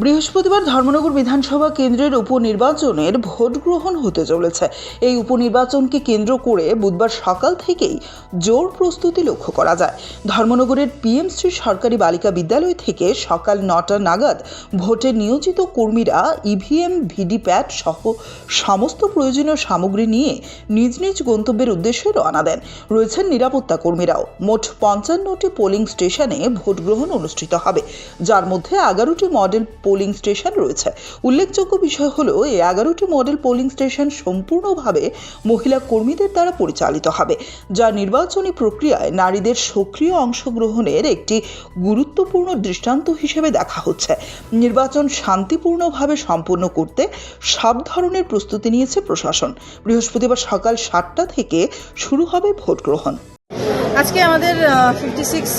বৃহস্পতিবার ধর্মনগর বিধানসভা কেন্দ্রের উপনির্বাচনের ভোট গ্রহণ হতে চলেছে। এই উপনির্বাচনকে কেন্দ্র করে বুধবার সকাল থেকেই জোর প্রস্তুতি লক্ষ্য করা যায়। ধর্মনগরের পিএমশ্রী সরকারি বালিকা বিদ্যালয় থেকে সকাল 9টা নাগাদ ভোটে নিয়োজিত কর্মীরা ইভিএম, ভিভিপ্যাট সহ সমস্ত প্রয়োজনীয় সামগ্রী নিয়ে নিজ নিজ গন্তব্যের উদ্দেশ্যে রওনা দেন। রয়েছেন নিরাপত্তা কর্মীরাও। মোট 55টি পোলিং স্টেশনে ভোট গ্রহণ অনুষ্ঠিত হবে, যার মধ্যে 11টি মডেল পোলিং স্টেশন রয়েছে। উল্লেখযোগ্য বিষয় হলো এই 11টি মডেল পোলিং স্টেশন সম্পূর্ণভাবে মহিলা কর্মীদের দ্বারা পরিচালিত হবে, যা নির্বাচনী প্রক্রিয়ায় নারীদের সক্রিয় অংশগ্রহণের একটি গুরুত্বপূর্ণ দৃষ্টান্ত হিসেবে দেখা হচ্ছে। নির্বাচন শান্তিপূর্ণভাবে সম্পন্ন করতে সব ধরনের প্রস্তুতি নিয়েছে প্রশাসন। বৃহস্পতিবার সকাল 7টা থেকে শুরু হবে ভোট গ্রহণ। আজকে আমাদের 56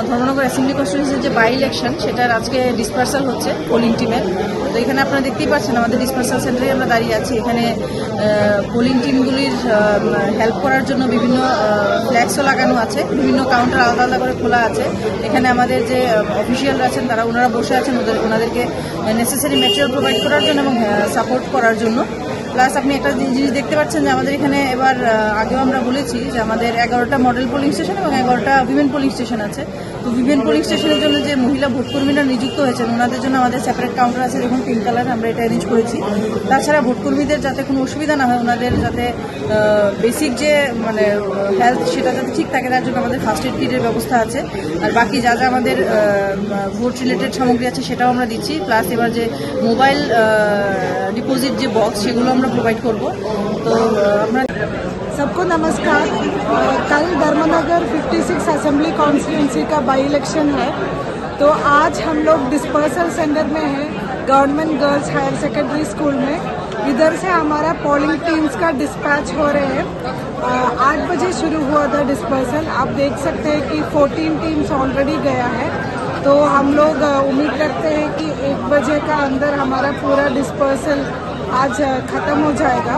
ধর্মনগর অ্যাসেম্বলি কনস্টিটিউয়েন্সির যে বাই ইলেকশন, সেটার আজকে ডিসপার্সাল হচ্ছে পোলিং টিমের। তো এখানে আপনারা দেখতেই পাচ্ছেন আমাদের ডিসপার্সাল সেন্টারে আমরা দাঁড়িয়ে আছি। এখানে পোলিং টিমগুলির হেল্প করার জন্য বিভিন্ন ফ্ল্যাক্সও লাগানো আছে, বিভিন্ন কাউন্টার আলাদা আলাদা করে খোলা আছে। এখানে আমাদের যে অফিসিয়ালরা আছেন তারা ওনারা বসে আছেন ওনাদেরকে নেসেসারি ম্যাটেরিয়াল প্রোভাইড করার জন্য এবং সাপোর্ট করার জন্য। প্লাস আপনি একটা জিনিস দেখতে পাচ্ছেন যে আমাদের এখানে এবার আগেও আমরা বলেছি যে আমাদের 11টা মডেল পোলিং স্টেশন এবং 11টা উইমেন পোলিং স্টেশন আছে। তো উইমেন পোলিং স্টেশনের জন্য যে মহিলা ভোটকর্মীরা নিযুক্ত হয়েছেন ওনাদের জন্য আমাদের সেপারেট কাউন্টার আছে, দেখুন পিঙ্ক কালার, আমরা এটা অ্যারেঞ্জ করেছি। তাছাড়া ভোটকর্মীদের যাতে কোনো অসুবিধা না হয়, ওনাদের যাতে বেসিক যে হেলথ সেটা যাতে ঠিক থাকে তার জন্য আমাদের ফার্স্ট এড কিটের ব্যবস্থা আছে। আর বাকি যা যা আমাদের ভোট রিলেটেড সামগ্রী আছে সেটাও আমরা দিচ্ছি। প্লাস এবার যে মোবাইল ডিপোজিট যে বক্স সেগুলো আমরা प्रोवाइड করব। তো আমরা सबको नमस्कार। कल धर्मनगर 56 असेंबली कॉन्स्टिट्यूंसी का बाई इलेक्शन है, तो आज हम लोग डिस्पर्सल सेंटर में हैं, government girls higher secondary school में। इधर से हमारा पोलिंग टीम्स का डिस्पैच हो रहे हैं। 8 बजे शुरू हुआ था डिस्पर्सल। आप देख सकते हैं कि 14 टीम्स ऑलरेडी गया है। तो हम लोग उम्मीद करते हैं कि 1 बजे का अंदर हमारा पूरा डिस्पर्सल आज ख़त्म हो जाएगा।